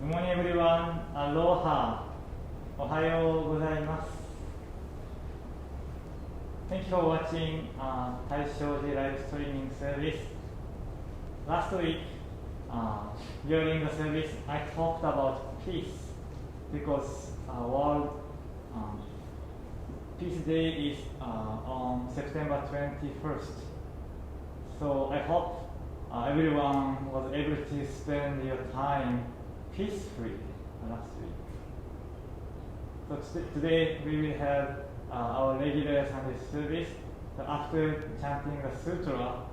morning everyone. Aloha. Ohayo gozaimasu. Thank you for watching Taishoji live streaming service. Last week, during the service, I talked about peace because World Peace Day is on September 21st. So I hope everyone was able to spend your time peacefully last week. So today we will have our regular Sunday service. So after chanting the sutra,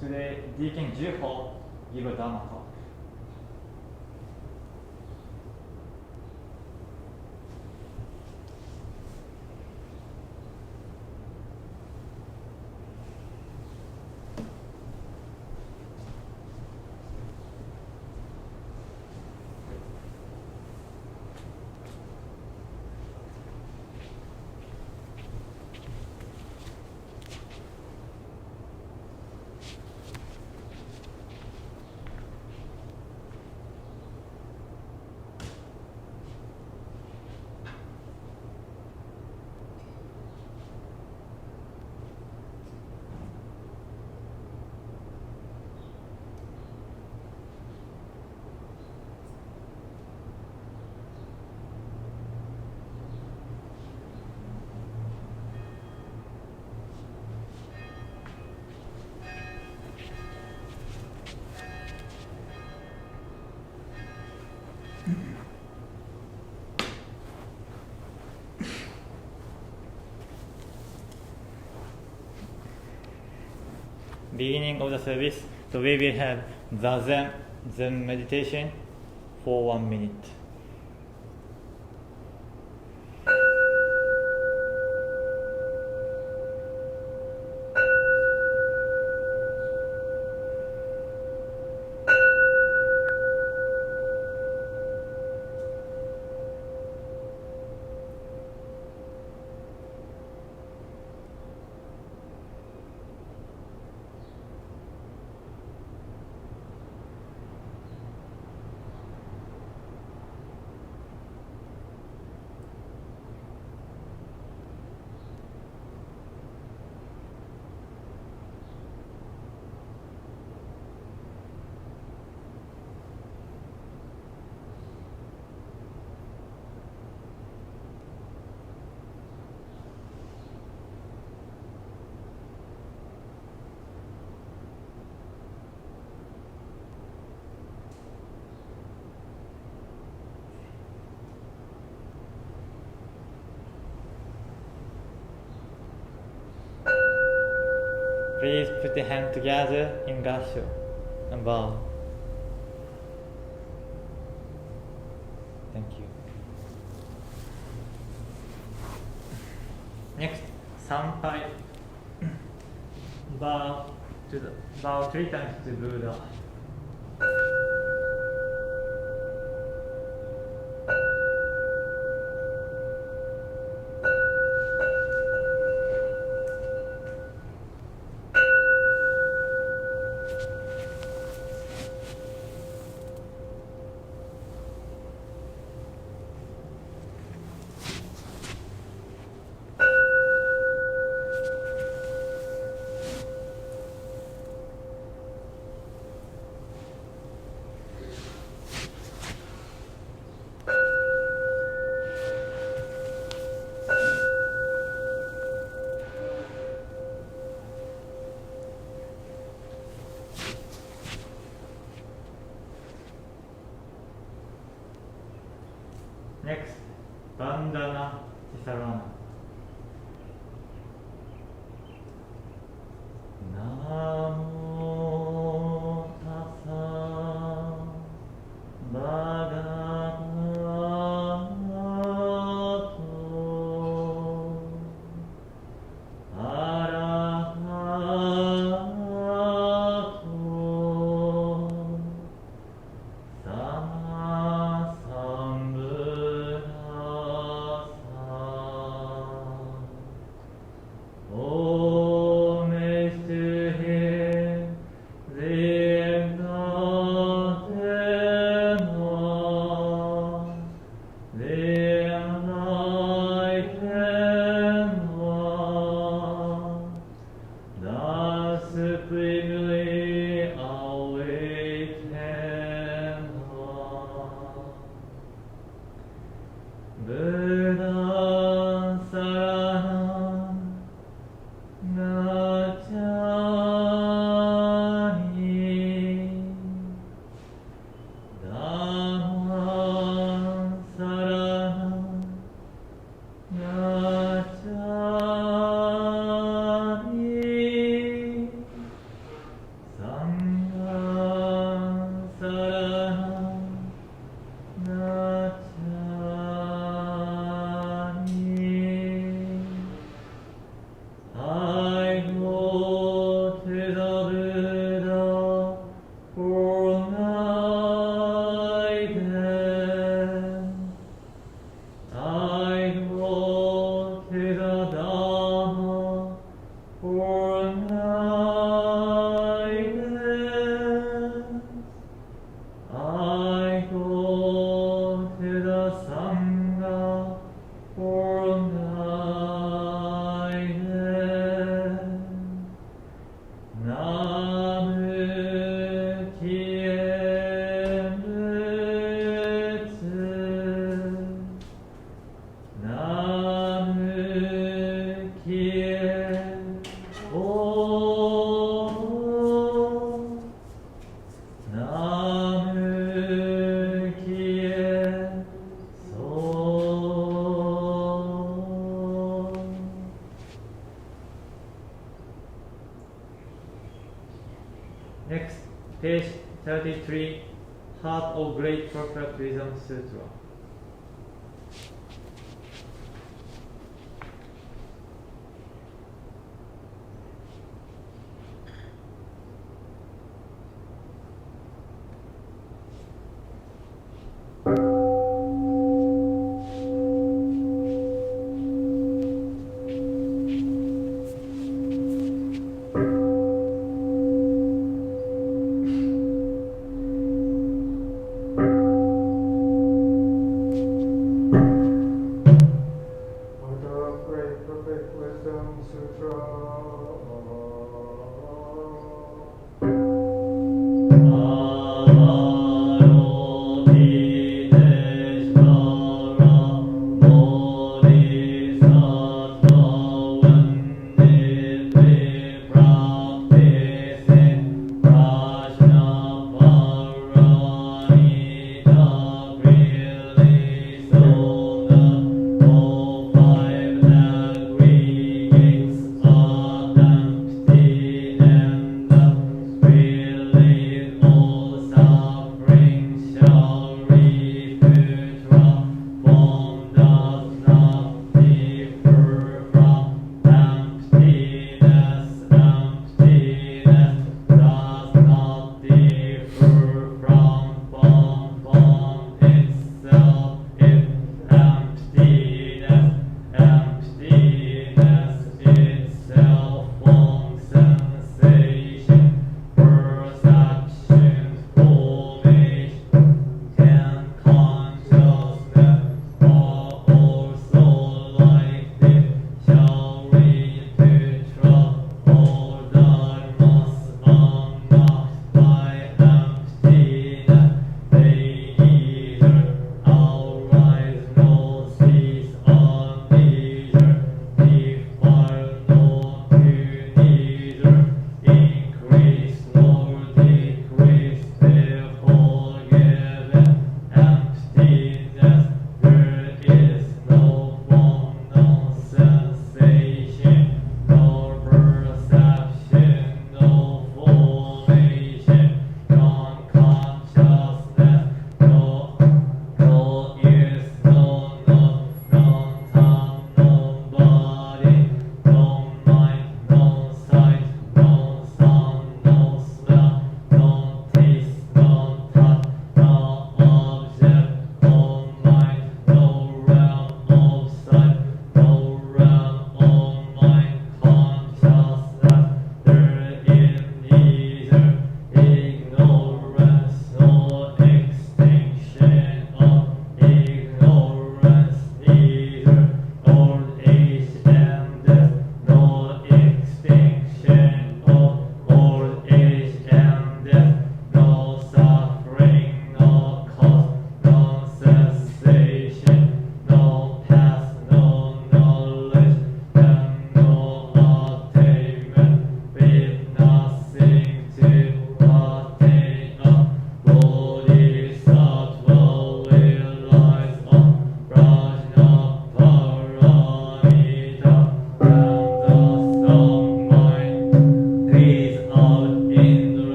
today Deacon Juho give a Dharma talk. Beginning of the service, so we will have the Zen meditation for 1 minute. Please put your hand together in Gassho and bow. Thank you. Next, Sampai. Bow 3 times to Buddha. Next, Bandhana Tisarana. Namo tassa bhagavato arahato sama. サ Sambuddhassa. ム Buddhassa. ナモタッサバガバトアラハトサマサンブッダッサ。 Namo tassa bhagavato arahato samma sambuddhassa. ナモタッサバガバトアラハトサマサンブッダッサ。 Next, Bandhana ナムキエソ。 Next, page 33, Heart of Great Perfect Wisdom Sutra.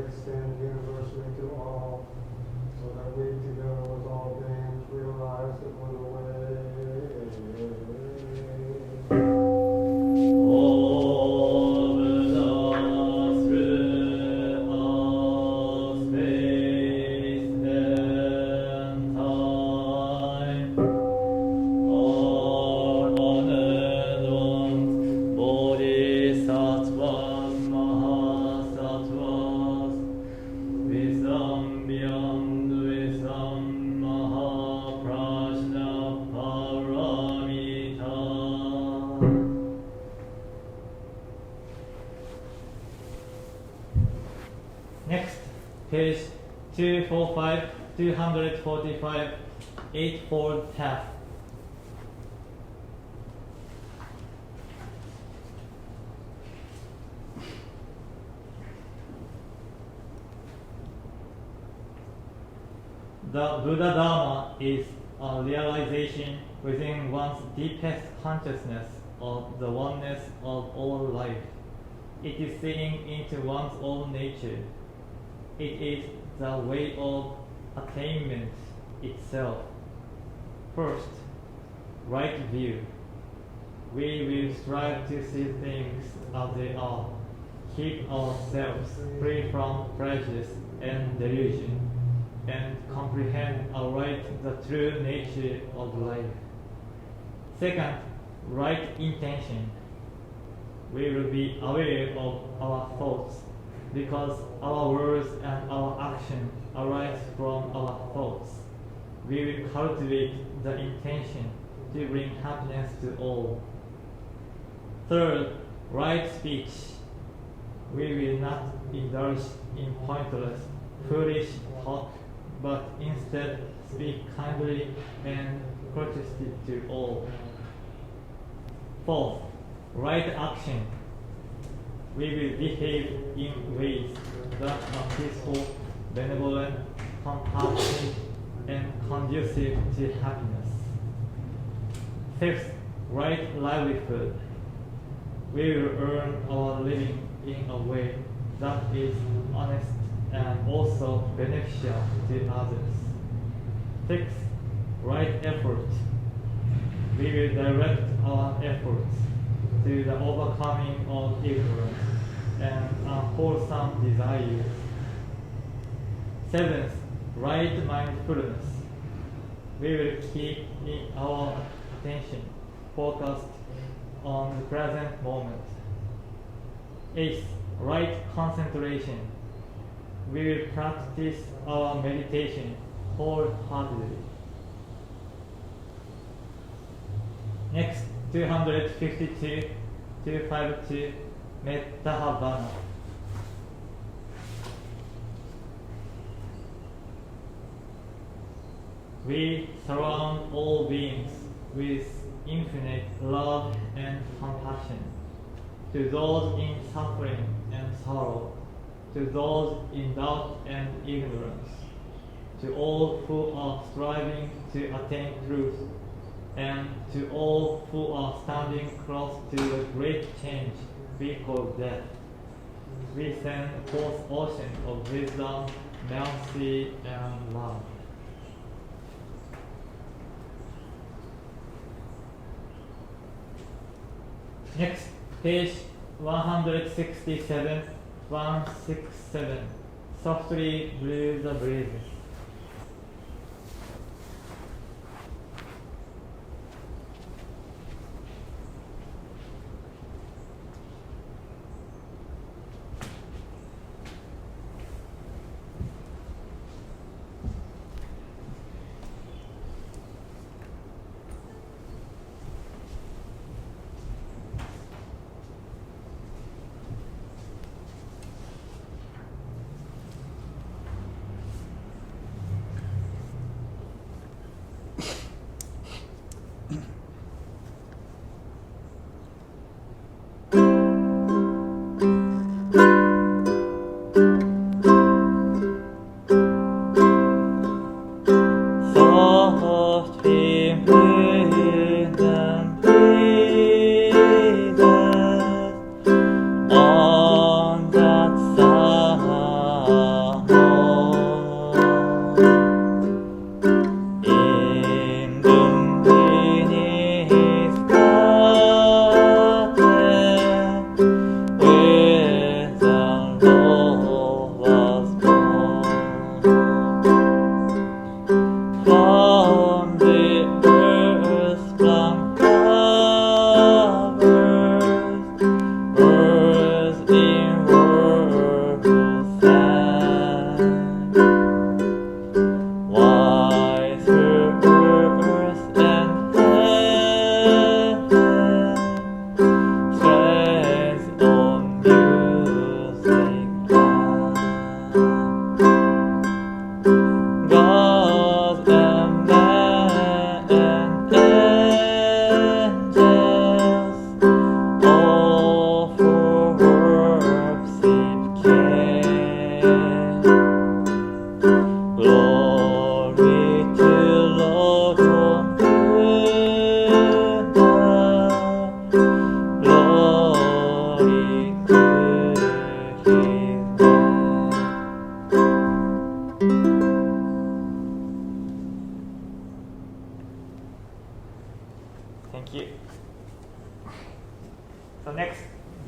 extend universally to all, so that we together with all beings realize that we're the way. Next, page 245, 245, Eightfold Path. The Buddha Dharma is a realization within one's deepest consciousness of the oneness of all life. It is seeing into one's own nature. It is the way of attainment itself. First, right view. We will strive to see things as they are, keep ourselves free from prejudice and delusion, and comprehend aright the true nature of life. Second, right intention. We will be aware of our thoughts, because our words and our action arise from our thoughts. We will cultivate the intention to bring happiness to all. Third, right speech. We will not indulge in pointless, foolish talk, but instead speak kindly and courteously to all. Fourth, right action. We will behave in ways that are peaceful, benevolent, compassionate, and conducive to happiness. Fifth, right livelihood. We will earn our living in a way that is honest and also beneficial to others. Sixth, right effort. We will direct our efforts to the overcoming of ignorance and unwholesome desires. Seventh, right mindfulness. We will keep our attention focused on the present moment. Eighth, right concentration. We will practice our meditation wholeheartedly. Next, 252, 252, Mettahavana. We surround all beings with infinite love and compassion. To those in suffering and sorrow, to those in doubt and ignorance, to all who are striving to attain truth, and to all who are standing close to the great change we call death. We send forth ocean of wisdom, mercy, and love. Next, page 167, 167. Softly blew the breezes.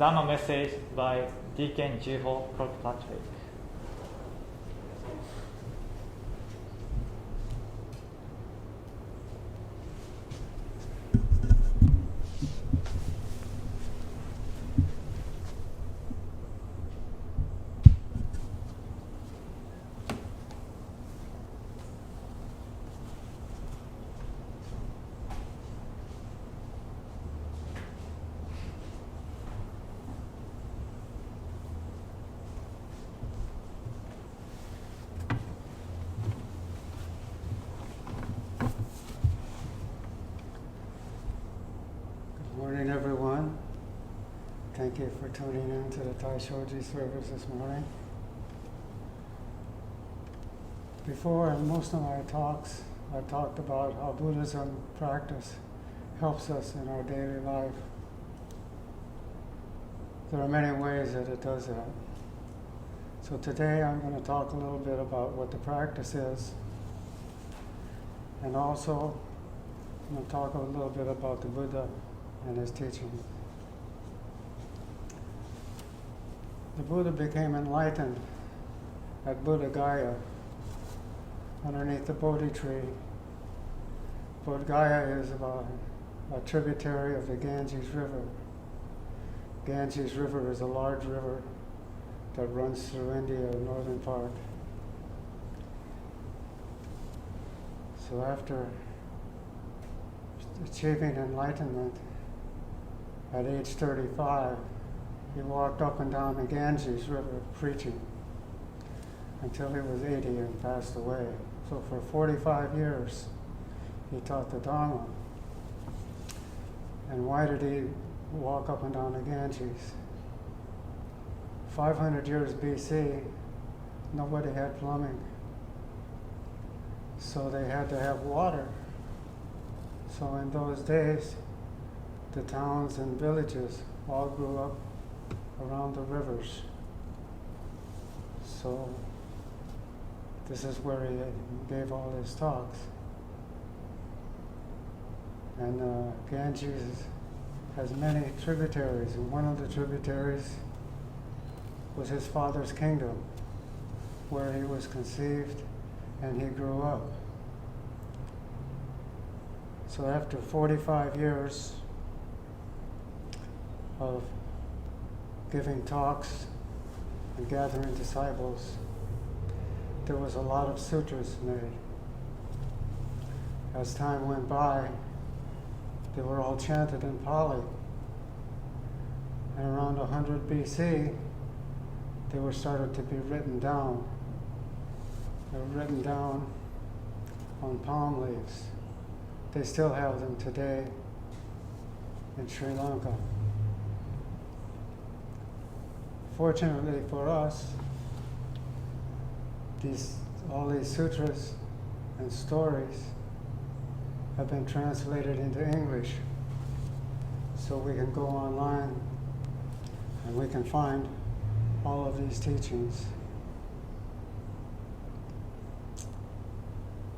Dharma message by Deacon Juho Kirkpatrick. Good morning, everyone. Thank you for tuning in to the Taishoji service this morning. Before, in most of my talks, I've talked about how Buddhism practice helps us in our daily life. There are many ways that it does that. So today I'm going to talk a little bit about what the practice is, and also I'm going to talk a little bit about the Buddha and his teaching. The Buddha became enlightened at Buddha Gaya, underneath the Bodhi tree. Bodh Gaya is a tributary of the Ganges River. Ganges River is a large river that runs through India, the northern part. So after achieving enlightenment at age 35, he walked up and down the Ganges River preaching until he was 80 and passed away. So for 45 years, he taught the Dharma. And why did he walk up and down the Ganges? 500 years BC, nobody had plumbing. So they had to have water. So in those days, the towns and villages all grew up around the rivers. So this is where he gave all his talks. And Ganges has many tributaries, and one of the tributaries was his father's kingdom, where he was conceived and he grew up. So after 45 years of giving talks and gathering disciples, there was a lot of sutras made. As time went by, they were all chanted in Pali. And around 100 BC, they were started to be written down. They were written down on palm leaves. They still have them today in Sri Lanka. Fortunately for us, all these sutras and stories have been translated into English, so we can go online and we can find all of these teachings.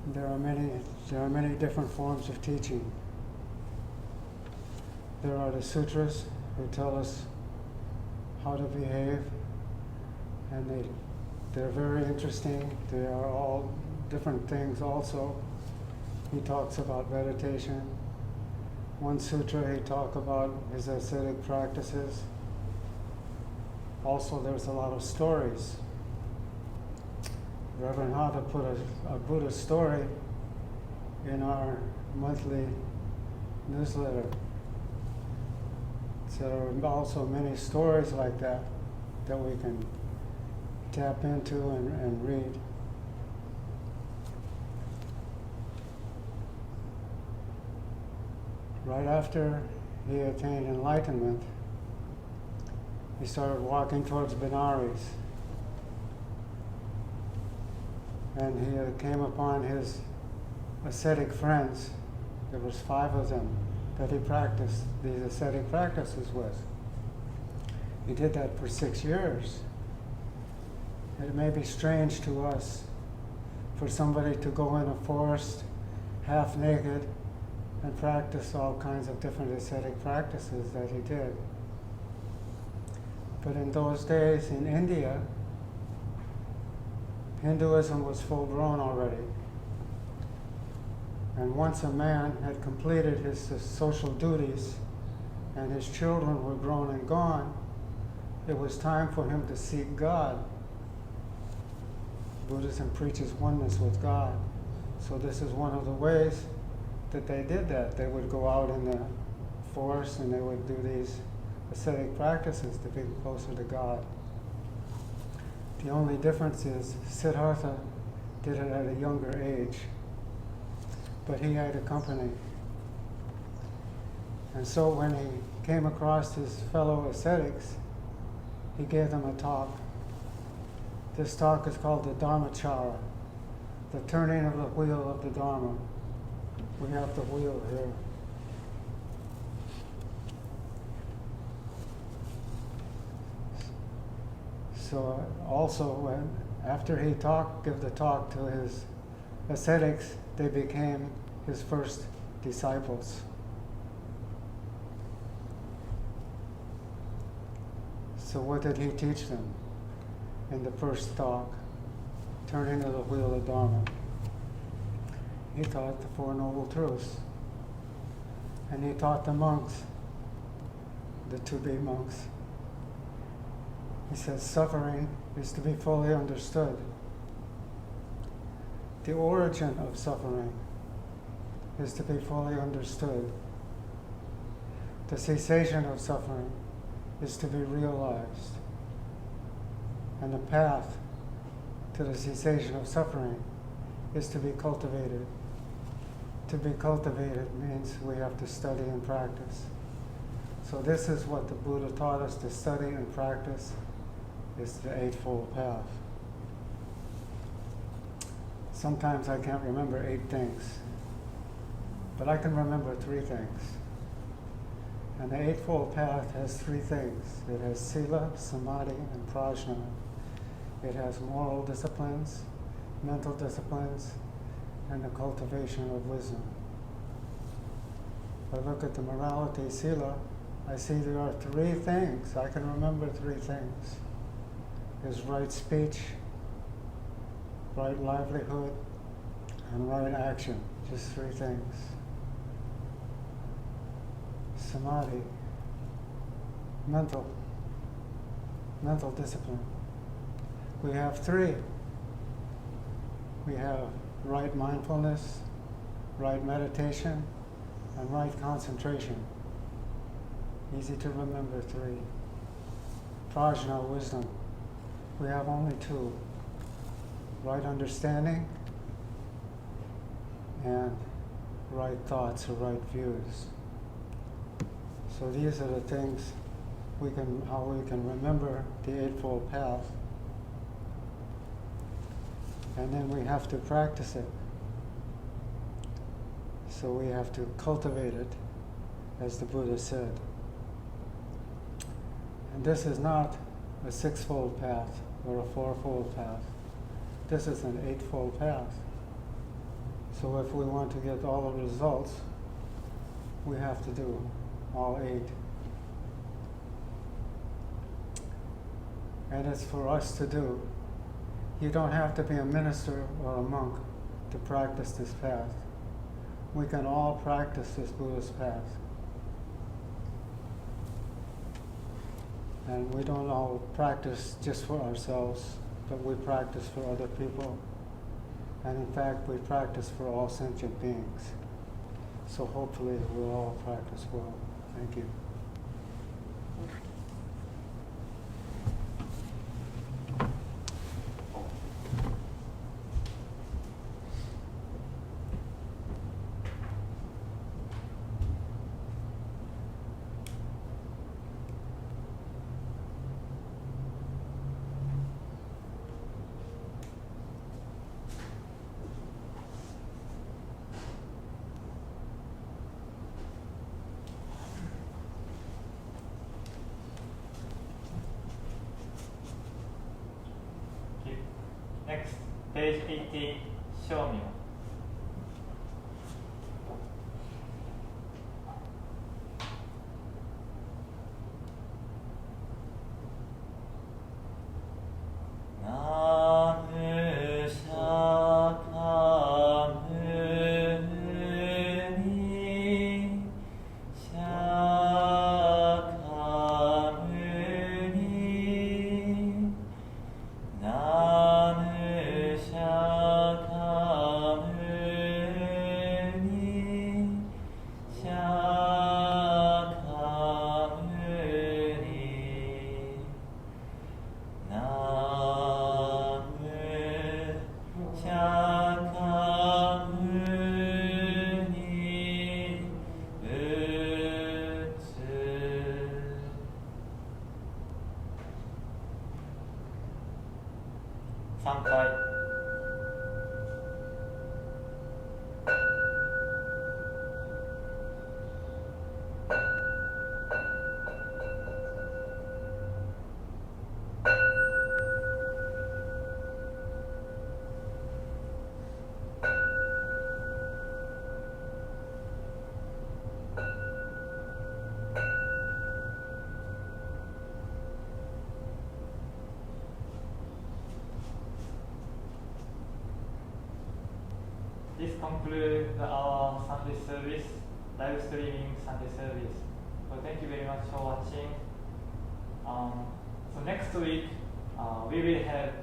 There are many different forms of teaching. There are the sutras who tell us how to behave, and they're very interesting. They are all different things also. He talks about meditation. One sutra he talks about his ascetic practices. Also, there's a lot of stories. Reverend Hata put a Buddha story in our monthly newsletter. So there are also many stories like that we can tap into and read. Right after he attained enlightenment, he started walking towards Benares. And he came upon his ascetic friends. There was 5 of them that he practiced these ascetic practices with. He did that for 6 years. It may be strange to us for somebody to go in a forest half naked and practice all kinds of different ascetic practices that he did. But in those days in India, Hinduism was full grown already. And once a man had completed his social duties and his children were grown and gone, it was time for him to seek God. Buddhism preaches oneness with God. So this is one of the ways that they did that. They would go out in the forest and they would do these ascetic practices to be closer to God. The only difference is Siddhartha did it at a younger age, but he had a company. And so when he came across his fellow ascetics, he gave them a talk. This talk is called the Dharmachara, the turning of the wheel of the Dharma. We have the wheel here. So also after he gave the talk to his ascetics, they became his first disciples. So what did he teach them in the first talk, turning of the wheel of Dharma? He taught the Four Noble Truths. And he taught the monks, the to-be monks. He says suffering is to be fully understood. The origin of suffering is to be fully understood. The cessation of suffering is to be realized. And the path to the cessation of suffering is to be cultivated. To be cultivated means we have to study and practice. So this is what the Buddha taught us to study and practice, is the Eightfold Path. Sometimes I can't remember 8 things, but I can remember 3 things. And the Eightfold Path has 3 things. It has sila, samadhi, and prajna. It has moral disciplines, mental disciplines, and the cultivation of wisdom. If I look at the morality sila, I see there are 3 things. I can remember 3 things. There's right speech, right livelihood, and right action. Just 3 things. Samadhi, mental discipline. We have 3. We have right mindfulness, right meditation, and right concentration. Easy to remember 3. Prajna, wisdom. We have only 2. Right understanding and right thoughts or right views. So these are the things how we can remember the Eightfold Path. And then we have to practice it. So we have to cultivate it, as the Buddha said. And this is not a 6-fold path or a 4-fold path. This is an 8-fold path. So if we want to get all the results, we have to do all 8. And it's for us to do. You don't have to be a minister or a monk to practice this path. We can all practice this Buddhist path. And we don't all practice just for ourselves, but we practice for other people. And in fact, we practice for all sentient beings. So hopefully we'll all practice well. Thank you. Next, page 18, Shomyo. this concludes our Sunday service, live streaming Sunday service. So thank you very much for watching. So next week we will have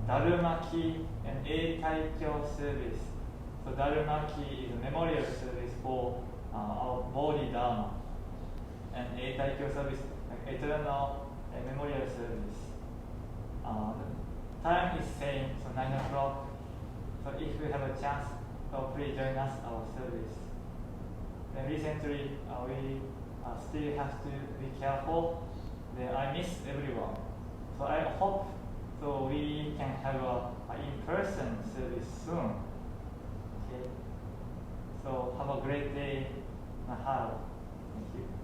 Darumaki and Taikyo service. So Darumaki is a memorial service for our Bodhidharma, and Taikyo service, like eternal memorial service. The time is same, so 9 o'clock. So if you have a chance, please join us our service. And recently we still have to be careful. Then I miss everyone. So I hope so we can have a in-person service soon. Okay. So have a great day. Mahalo. Thank you.